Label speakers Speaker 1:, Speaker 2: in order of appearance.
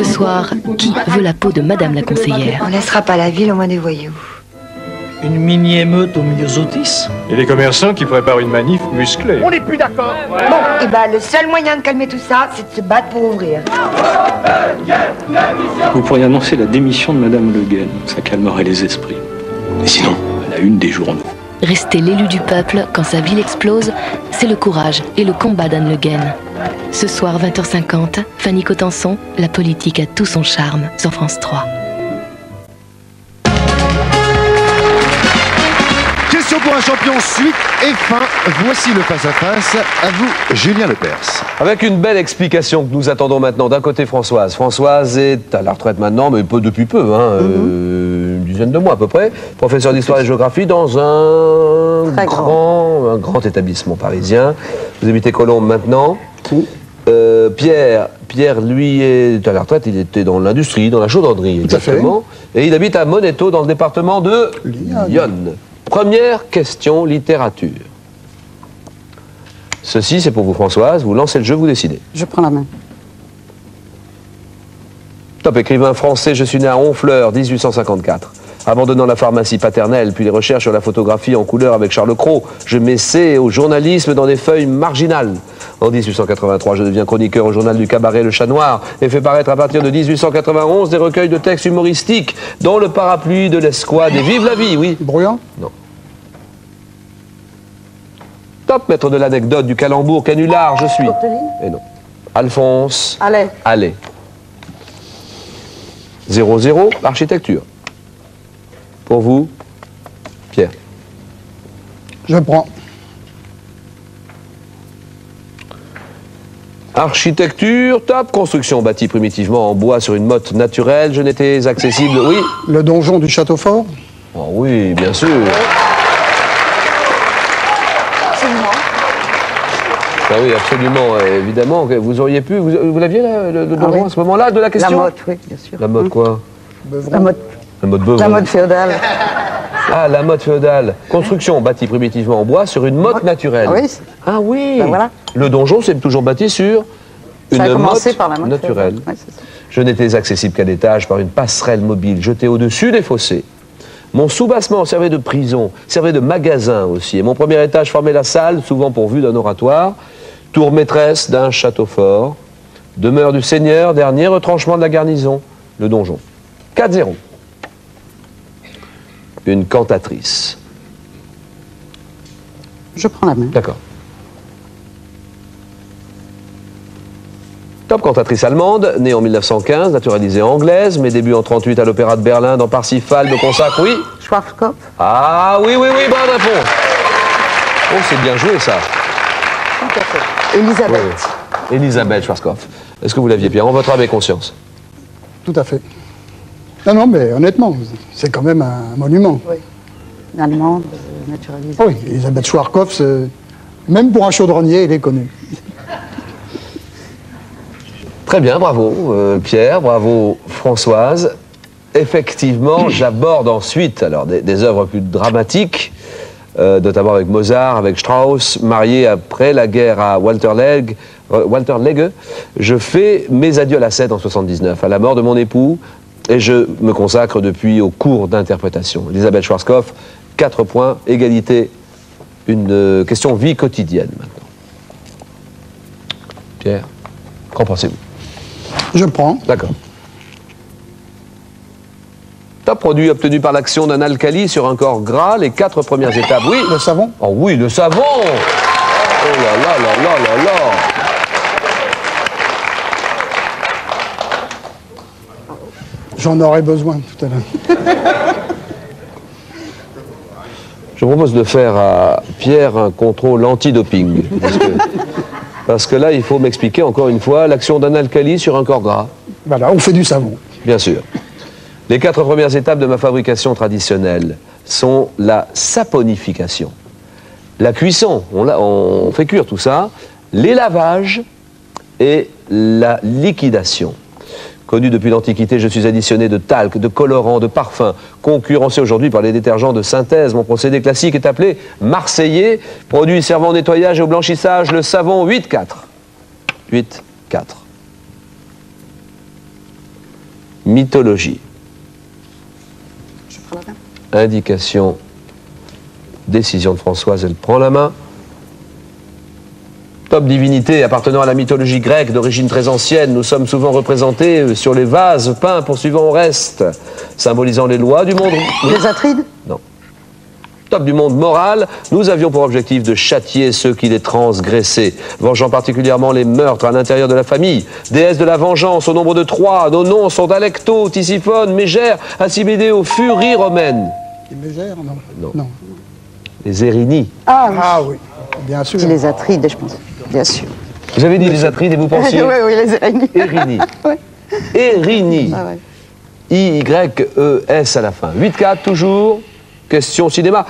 Speaker 1: Ce soir, qui veut la peau de Madame la conseillère?
Speaker 2: On laissera pas la ville au moins des voyous.
Speaker 3: Une mini-émeute au Myosotis?
Speaker 4: Et les commerçants qui préparent une manif musclée.
Speaker 5: On n'est plus d'accord.
Speaker 2: Bon, et ben le seul moyen de calmer tout ça, c'est de se battre pour ouvrir.
Speaker 6: Vous pourriez annoncer la démission de Madame Le Guen, ça calmerait les esprits. Et sinon, à la une des journaux.
Speaker 1: Rester l'élu du peuple quand sa ville explose, c'est le courage et le combat d'Anne Le Guen. Ce soir, 20h50, Fanny Cotenson, la politique a tout son charme sur France 3.
Speaker 7: Question pour un champion, suite et fin. Voici le face-à-face. À vous, Julien Lepers.
Speaker 8: Avec une belle explication que nous attendons maintenant. D'un côté, Françoise. Françoise est à la retraite maintenant, mais depuis peu, une dizaine de mois à peu près. Professeur d'histoire et géographie dans un grand établissement parisien. Vous habitez Colombes maintenant.
Speaker 9: Oui.
Speaker 8: Pierre, lui, est à la retraite. Il était dans l'industrie, dans la chaudronnerie, exactement. Et il habite à Moneto, dans le département de Lyon. Première question, littérature. Ceci, c'est pour vous, Françoise. Vous lancez le jeu, vous décidez.
Speaker 9: Je prends la main.
Speaker 8: Top, écrivain français, je suis né à Honfleur, 1854. Abandonnant la pharmacie paternelle, puis les recherches sur la photographie en couleur avec Charles Cros, je m'essaie au journalisme dans des feuilles marginales. En 1883, je deviens chroniqueur au journal du cabaret Le Chat Noir et fais paraître à partir de 1891 des recueils de textes humoristiques dans le parapluie de l'Escouade et Vive la vie, oui.
Speaker 10: Brouillant?
Speaker 8: Non. Top, maître de l'anecdote, du calembour, canular, je suis. Et non. Alphonse. Allez. 0-0, architecture. Pour vous, Pierre.
Speaker 10: Je prends.
Speaker 8: Architecture, top. Construction bâtie primitivement en bois sur une motte naturelle. Je n'étais accessible, oui.
Speaker 10: Le donjon du château fort?
Speaker 8: Oh, oui, bien sûr. Ah oui, absolument, évidemment. Vous auriez pu... Vous l'aviez, le donjon, à ce moment-là, de la question?
Speaker 9: La motte, oui, bien sûr.
Speaker 8: La motte quoi?
Speaker 9: La motte.
Speaker 8: La motte Beuvron.
Speaker 9: La motte féodale.
Speaker 8: Ah, la motte féodale. Construction bâtie primitivement en bois sur une motte naturelle.
Speaker 9: Ah oui.
Speaker 8: Ah oui.
Speaker 9: Ben voilà.
Speaker 8: Le donjon, c'est toujours bâti sur une motte
Speaker 9: par la motte
Speaker 8: naturelle.
Speaker 9: Ouais, c'est ça.
Speaker 8: Je n'étais accessible qu'à l'étage par une passerelle mobile jetée au-dessus des fossés. Mon soubassement servait de prison, servait de magasin aussi. Et mon premier étage formait la salle, souvent pourvue d'un oratoire. Tour maîtresse d'un château fort. Demeure du seigneur, dernier retranchement de la garnison. Le donjon. 4-0. Une cantatrice.
Speaker 9: Je prends la main.
Speaker 8: D'accord. Top, cantatrice allemande, née en 1915, naturalisée anglaise, mes débuts en 38 à l'Opéra de Berlin, dans Parsifal, me consacre, oui.
Speaker 9: Schwarzkopf.
Speaker 8: Ah oui, bonne réponse. Oh, c'est bien joué ça.
Speaker 9: Tout à fait. Elisabeth.
Speaker 8: Oui. Elisabeth Schwarzkopf. Est-ce que vous l'aviez, Pierre, en votre âme et conscience?
Speaker 10: Tout à fait. Non, mais honnêtement, c'est quand même un monument.
Speaker 9: Oui. Une Allemande, naturalisée.
Speaker 10: Oui, Elisabeth Schwarzkopf, même pour un chaudronnier, il est connu.
Speaker 8: Très bien, bravo Pierre, bravo Françoise. Effectivement, j'aborde ensuite alors, des œuvres plus dramatiques, notamment avec Mozart, avec Strauss, marié après la guerre à Walter Legge. Je fais mes adieux à la scène en 79, à la mort de mon époux, et je me consacre depuis au cours d'interprétation. Elisabeth Schwarzkopf, 4 points, égalité, une question vie quotidienne maintenant. Pierre, qu'en pensez-vous?
Speaker 10: Je prends.
Speaker 8: D'accord. Top, produit obtenu par l'action d'un alcali sur un corps gras, les 4 premières étapes, oui.
Speaker 10: Le savon?
Speaker 8: Oh oui, le savon. Oh là.
Speaker 10: J'en aurais besoin tout à l'heure.
Speaker 8: Je propose de faire à Pierre un contrôle anti-doping. Parce que là, il faut m'expliquer encore une fois l'action d'un alcali sur un corps gras.
Speaker 10: Voilà, on fait du savon.
Speaker 8: Bien sûr. Les 4 premières étapes de ma fabrication traditionnelle sont la saponification, la cuisson, on fait cuire tout ça, les lavages et la liquidation. Connu depuis l'Antiquité, je suis additionné de talc, de colorants, de parfums, concurrencé aujourd'hui par les détergents de synthèse. Mon procédé classique est appelé marseillais, produit servant au nettoyage et au blanchissage, le savon 8-4. 8-4. mythologie.
Speaker 9: Je prends la main.
Speaker 8: Indication, décision de Françoise, elle prend la main. Top divinité appartenant à la mythologie grecque d'origine très ancienne, nous sommes souvent représentés sur les vases peints poursuivant au reste, symbolisant les lois du monde.
Speaker 9: Les Atrides?
Speaker 8: Non. Top du monde moral, nous avions pour objectif de châtier ceux qui les transgressaient, vengeant particulièrement les meurtres à l'intérieur de la famille. Déesse de la vengeance au nombre de 3, nos noms sont Alecto, Tisiphone, Mégère, Alcibédéo, Furie romaine.
Speaker 10: Les Mégères, non.
Speaker 9: Non.
Speaker 8: Les Érinies.
Speaker 10: Ah oui, bien sûr.
Speaker 9: C'est les Atrides, je pense. Bien sûr.
Speaker 8: Vous avez dit les Atrides et vous pensiez
Speaker 9: Oui, les Érinies.
Speaker 8: Érinies.
Speaker 9: Ouais.
Speaker 8: Érinies.
Speaker 9: Ah ouais.
Speaker 8: I-Y-E-S à la fin. 8-4 toujours. Question cinéma.